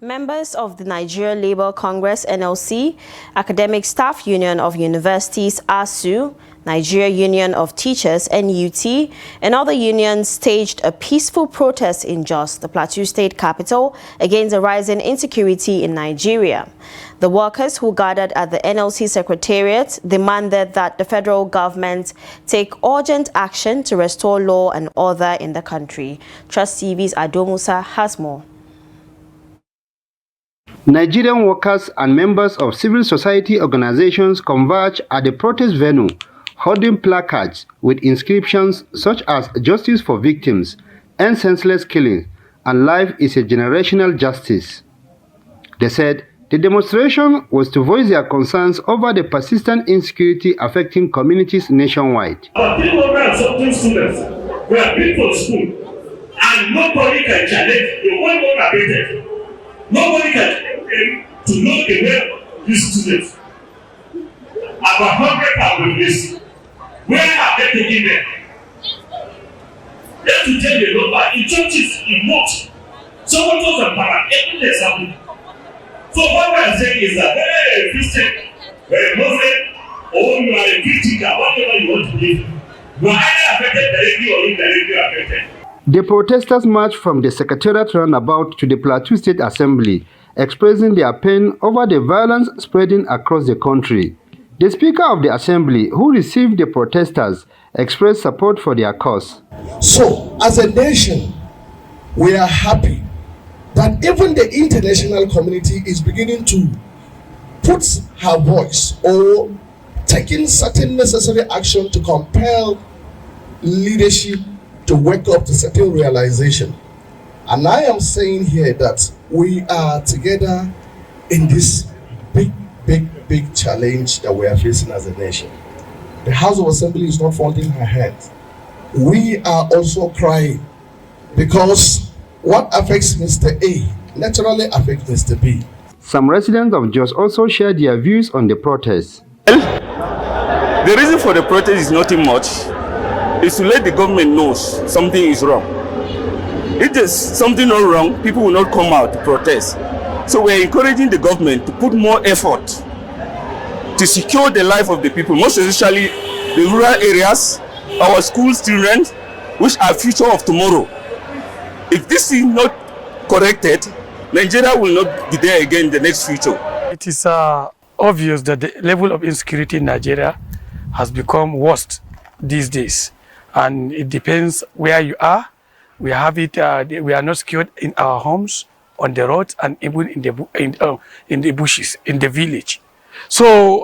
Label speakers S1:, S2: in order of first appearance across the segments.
S1: Members of the Nigeria Labour Congress (NLC), Academic Staff Union of Universities (ASUU), Nigeria Union of Teachers (NUT), and other unions staged a peaceful protest in Jos, the Plateau State capital, against the rising insecurity in Nigeria. The workers who gathered at the NLC Secretariat demanded that the federal government take urgent action to restore law and order in the country. Trust TV's Musa has more.
S2: Nigerian workers and members of civil society organizations converge at the protest venue, holding placards with inscriptions such as "Justice for Victims," "End Senseless Killing," and "Life is a Generational Justice." They said the demonstration was to voice their concerns over the persistent insecurity affecting communities nationwide.
S3: Our 300-something students were being to school, and nobody can challenge the one unabated. Nobody can to know the way these students. About 100 have been missing. Where have they taken them? They have to tell the number in churches, in mosques. Someone told them para everything is happening. So what we are saying is that whether you're a Christian, you're a Muslim, or you are a Greek teacher, whatever you want to believe, you are either affected directly or indirectly affected.
S2: The protesters marched from the Secretariat roundabout to the Plateau State Assembly, expressing their pain over the violence spreading across the country. The Speaker of the Assembly, who received the protesters, expressed support for their cause.
S4: So, as a nation, we are happy that even the international community is beginning to put her voice or taking certain necessary action to compel leadership to wake up to certain realization. And I am saying here that we are together in this big challenge that we are facing as a nation. The House of Assembly is not folding her hands. We are also crying because what affects Mr. A naturally affects Mr. B.
S2: Some residents of Jos also shared their views on the protest.
S5: Well, the reason for the protest is nothing much. It's to let the government know something is wrong. If there's something not wrong, people will not come out to protest. So we're encouraging the government to put more effort to secure the life of the people, most especially the rural areas, our school children, which are future of tomorrow. If this is not corrected, Nigeria will not be there again in the next future.
S6: It is obvious that the level of insecurity in Nigeria has become worse these days. And it depends where you are. We have it. We are not secured in our homes, on the roads, and even in the bushes, in the village. So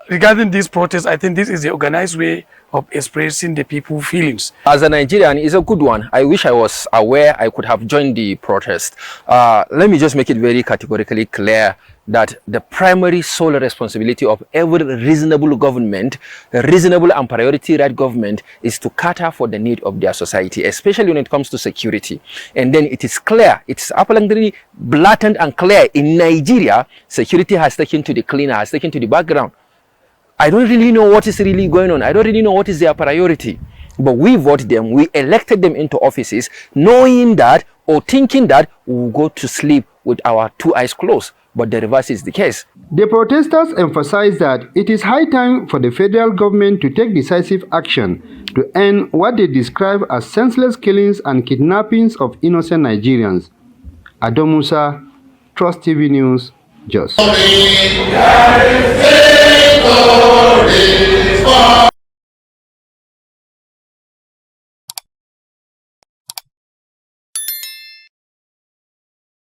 S6: regarding this protest, I think this is the organized way of expressing the people's feelings.
S7: As a Nigerian, it's a good one. I wish I was aware I could have joined the protest. Let me just make it very categorically clear that the primary sole responsibility of every reasonable government, reasonable and priority right government, is to cater for the need of their society, especially when it comes to security. And then it is clear, it's apparently blatant and clear in Nigeria, security has taken to the cleaner, has taken to the background. I don't really know what is really going on. I don't really know what is their priority. But we vote them, we elected them into offices, knowing that or thinking that we will go to sleep with our two eyes closed. But the reverse is the case.
S2: The protesters emphasized that it is high time for the federal government to take decisive action to end what they describe as senseless killings and kidnappings of innocent Nigerians. Musa, Trust TV News, Jos.